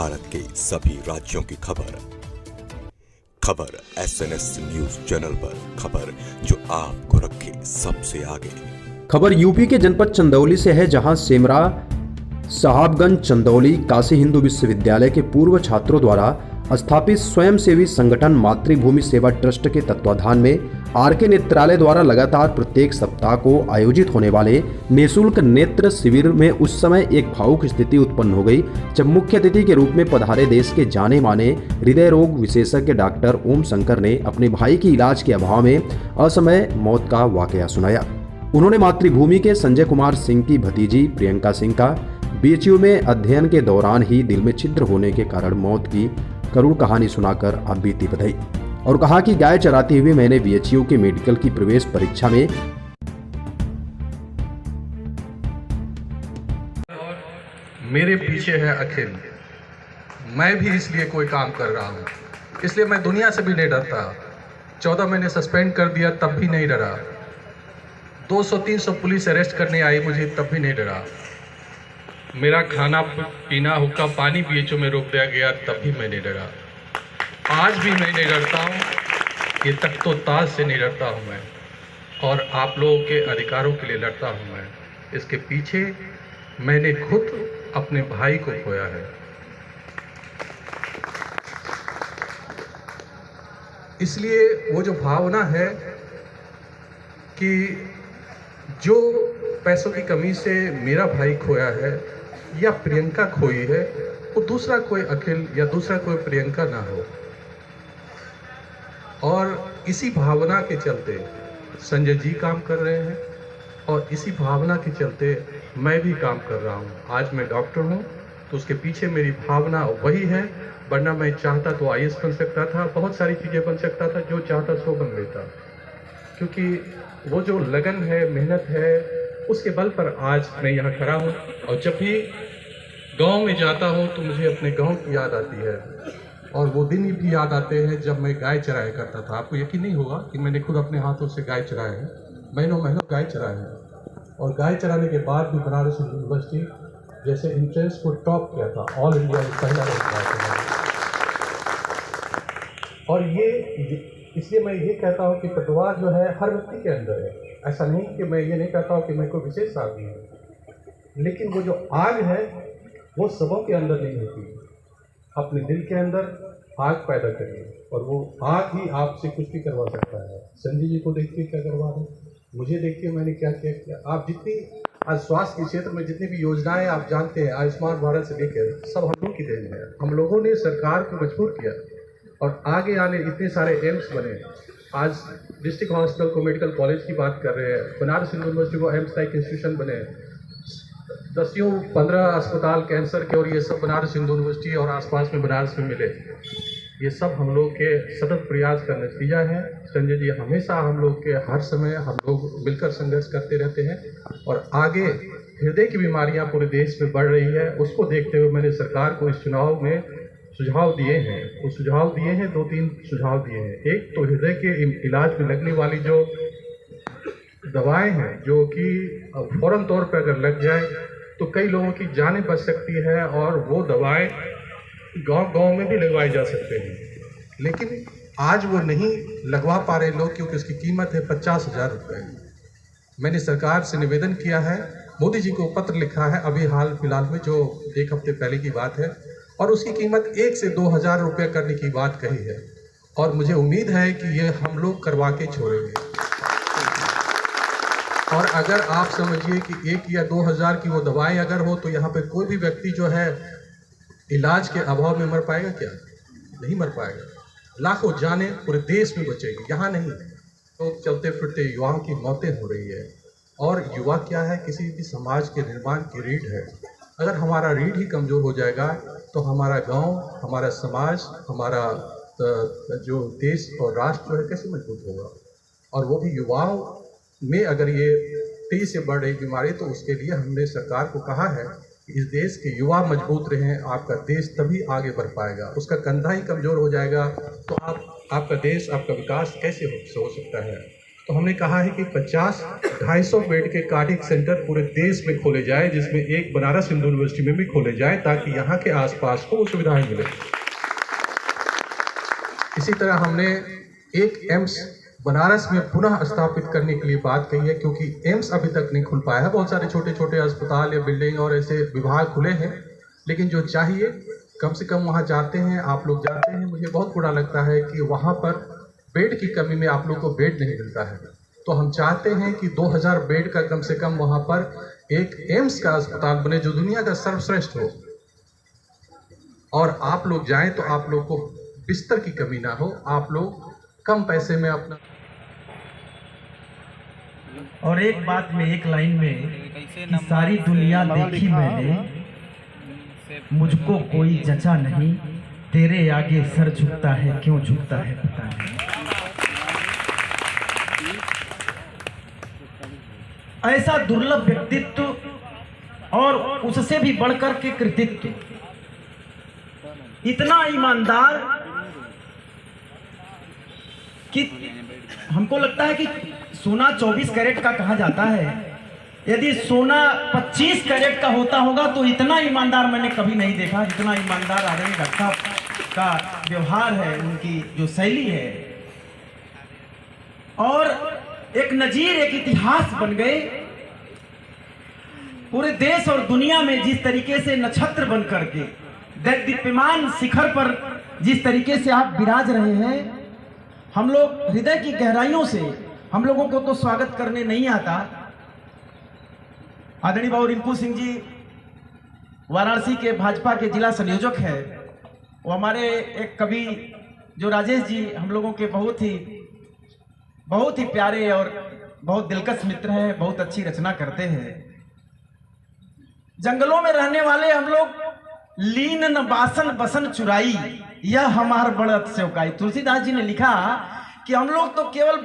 भारत के सभी राज्यों की खबर SNS न्यूज चैनल पर, खबर जो आपको रखे सबसे आगे। खबर यूपी के जनपद चंदौली से है, जहां सेमरा साहबगंज चंदौली काशी हिंदू विश्वविद्यालय के पूर्व छात्रों द्वारा स्थापित स्वयंसेवी संगठन मातृभूमि सेवा ट्रस्ट के तत्वाधान में आरके नेत्रालय द्वारा लगातार प्रत्येक सप्ताह को आयोजित होने वाले निःशुल्क नेत्र शिविर में उस समय एक भावुक स्थिति उत्पन्न हो गई, जब मुख्य अतिथि के रूप में पधारे देश के जाने माने हृदय रोग विशेषज्ञ डॉक्टर ओम शंकर ने अपने भाई की इलाज के अभाव में असमय मौत का वाकया सुनाया। उन्होंने मातृभूमि के संजय कुमार सिंह की भतीजी प्रियंका सिंह का बीएचयू में अध्ययन के दौरान ही दिल में छिद्र होने के कारण मौत की करुण कहानी सुनाकर आप बीती बधाई और कहा कि गाय चराते हुए मैंने बीएचयू के मेडिकल की प्रवेश परीक्षा में मेरे पीछे है अखिल। मैं भी इसलिए कोई काम कर रहा हूँ, इसलिए मैं दुनिया से भी नहीं डरता। 14 महीने सस्पेंड कर दिया तब भी नहीं डरा। 200-300 पुलिस अरेस्ट करने आई मुझे, तब भी नहीं डरा। मेरा खाना पीना हुक्का पानी बीएचयू में रोक दिया गया, तब भी मैं नहीं डरा। आज भी मैं नहीं डरता हूँ, ये तख्तो ताज से नहीं डरता हूँ मैं, और आप लोगों के अधिकारों के लिए लड़ता हूँ मैं। इसके पीछे मैंने खुद अपने भाई को खोया है, इसलिए वो जो भावना है कि जो पैसों की कमी से मेरा भाई खोया है या प्रियंका खोई है, वो दूसरा कोई अखिल या दूसरा कोई प्रियंका ना हो। और इसी भावना के चलते संजय जी काम कर रहे हैं, और इसी भावना के चलते मैं भी काम कर रहा हूँ। आज मैं डॉक्टर हूँ तो उसके पीछे मेरी भावना वही है, वरना मैं चाहता तो IAS बन सकता था, बहुत सारी चीज़ें बन सकता था, जो चाहता सो बन लेता। क्योंकि वो जो लगन है, मेहनत है, उसके बल पर आज मैं यहाँ खड़ा हूँ। और जब भी गांव में जाता हूँ तो मुझे अपने गांव की याद आती है, और वो दिन भी याद आते हैं जब मैं गाय चराया करता था। आपको यकीन नहीं होगा कि मैंने खुद अपने हाथों से गाय चराए हैं, महीनों गाय चराए हैं। और गाय चराने के बाद भी बनारस यूनिवर्सिटी जैसे एंट्रेंस को टॉप किया था, ऑल इंडिया में पहला रैंक पाया था। और ये इसलिए मैं ये कहता हूँ कि पटवार जो है हर व्यक्ति के अंदर है। ऐसा नहीं कि मैं ये नहीं कहता हूँ कि मैं कोई विशेष आदमी हूँ, लेकिन वो जो आग है वो सबों के अंदर नहीं होती। अपने दिल के अंदर आग पैदा करिए, और वो आग ही आपसे कुछ भी करवा सकता है। संजय जी को देखिए क्या करवा रहे, मुझे देखिए मैंने क्या किया। आप जितनी आज स्वास्थ्य के क्षेत्र में जितनी भी योजनाएं आप जानते हैं, आयुष्मान भारत से लेकर सब हम लोग की देन है। हम लोगों ने सरकार को मजबूर किया और आगे आने इतने सारे एम्स बने। आज डिस्ट्रिक्ट हॉस्पिटल को मेडिकल कॉलेज की बात कर रहे हैं, बनारस यूनिवर्सिटी को एम्स टाइप इंस्टीट्यूशन बने, 10-15 अस्पताल कैंसर के, और ये सब बनारस हिंदू यूनिवर्सिटी और आसपास में बनारस में मिले। ये सब हम लोग के सतत प्रयास का नतीजा है। संजय जी हमेशा हम लोग के हर समय हम लोग मिलकर संघर्ष करते रहते हैं, और आगे हृदय की बीमारियां पूरे देश में बढ़ रही है, उसको देखते हुए मैंने सरकार को इस चुनाव में सुझाव दिए हैं। वो सुझाव दिए हैं, 2-3 सुझाव दिए हैं। एक तो हृदय के इलाज में लगने वाली जो दवाएं हैं, जो कि फौरन तौर पर अगर लग जाए तो कई लोगों की जानें बच सकती है, और वो दवाएं गांव में भी लगवाई जा सकते हैं। लेकिन आज वो नहीं लगवा पा रहे लोग, क्योंकि उसकी कीमत है 50,000 रुपये। मैंने सरकार से निवेदन किया है, मोदी जी को पत्र लिखा है अभी हाल फिलहाल में, जो 1 हफ्ते पहले की बात है, और उसकी कीमत 1 से 2,000 रुपये करने की बात कही है। और मुझे उम्मीद है कि ये हम लोग करवा के छोड़ेंगे। और अगर आप समझिए कि 1 या 2,000 की वो दवाएं अगर हो, तो यहाँ पे कोई भी व्यक्ति जो है इलाज के अभाव में मर पाएगा क्या? नहीं मर पाएगा। लाखों जानें पूरे देश में बचेगी, यहाँ नहीं। तो चलते फिरते युवाओं की मौतें हो रही है, और युवा क्या है, किसी भी समाज के निर्माण की रीढ़ है। अगर हमारा रीढ़ ही कमज़ोर हो जाएगा तो हमारा गांव, हमारा समाज, हमारा जो देश और राष्ट्र जो है कैसे मजबूत होगा? और वो भी युवाओं में अगर ये तेजी से बढ़ रही बीमारी, तो उसके लिए हमने सरकार को कहा है कि इस देश के युवा मजबूत रहें, आपका देश तभी आगे बढ़ पाएगा। उसका कंधा ही कमज़ोर हो जाएगा तो आपका देश, आपका विकास कैसे हो सकता है? तो हमने कहा है कि 50-250 बेड के कार्डियक सेंटर पूरे देश में खोले जाए, जिसमें एक बनारस हिंदू यूनिवर्सिटी में भी खोले जाए, ताकि यहाँ के आसपास को सुविधाएं मिले। इसी तरह हमने एक एम्स बनारस में पुनः स्थापित करने के लिए बात कही है, क्योंकि एम्स अभी तक नहीं खुल पाया है। बहुत सारे छोटे छोटे अस्पताल या बिल्डिंग और ऐसे विभाग खुले हैं, लेकिन जो चाहिए कम से कम वहाँ जाते हैं, आप लोग जाते हैं, मुझे बहुत बुरा लगता है कि वहाँ पर बेड की कमी में आप लोग को बेड नहीं मिलता है। तो हम चाहते हैं कि 2000 बेड का कम से कम वहाँ पर एक एम्स का अस्पताल बने, जो दुनिया का सर्वश्रेष्ठ हो, और आप लोग जाएं तो आप लोग को बिस्तर की कमी ना हो, आप लोग कम पैसे में अपना। और एक बात में, एक लाइन में, कि सारी दुनिया देखी मैंने, मुझको कोई जचा नहीं, तेरे आगे सर झुकता है, क्यों झुकता है पता नहीं। ऐसा दुर्लभ व्यक्तित्व और उससे भी बढ़कर के कृतित्व, इतना ईमानदार कि हमको लगता है कि सोना 24 कैरेट का कहा जाता है। यदि सोना 25 कैरेट का होता होगा तो इतना ईमानदार मैंने कभी नहीं देखा, जितना ईमानदार आदरणीय डॉक्टर साहब का व्यवहार है, उनकी जो शैली है, और एक नजीर, एक इतिहास बन गए पूरे देश और दुनिया में। जिस तरीके से नक्षत्र बन करके दीप्यमान शिखर पर जिस तरीके से आप विराज रहे हैं, हम लोग हृदय की गहराइयों से, हम लोगों को तो स्वागत करने नहीं आता। आदरणीय बाबू रिंकू सिंह जी वाराणसी के भाजपा के जिला संयोजक है, वो हमारे एक कवि जो राजेश जी, हम लोगों के बहुत ही प्यारे और बहुत दिलकश मित्र हैं, बहुत अच्छी रचना करते हैं। जंगलों में रहने वाले हम लोग, लीन न बासन बसन चुराई, यह हमार बड़ अतिशयोकाई। तुलसीदास जी ने लिखा कि हम लोग तो केवल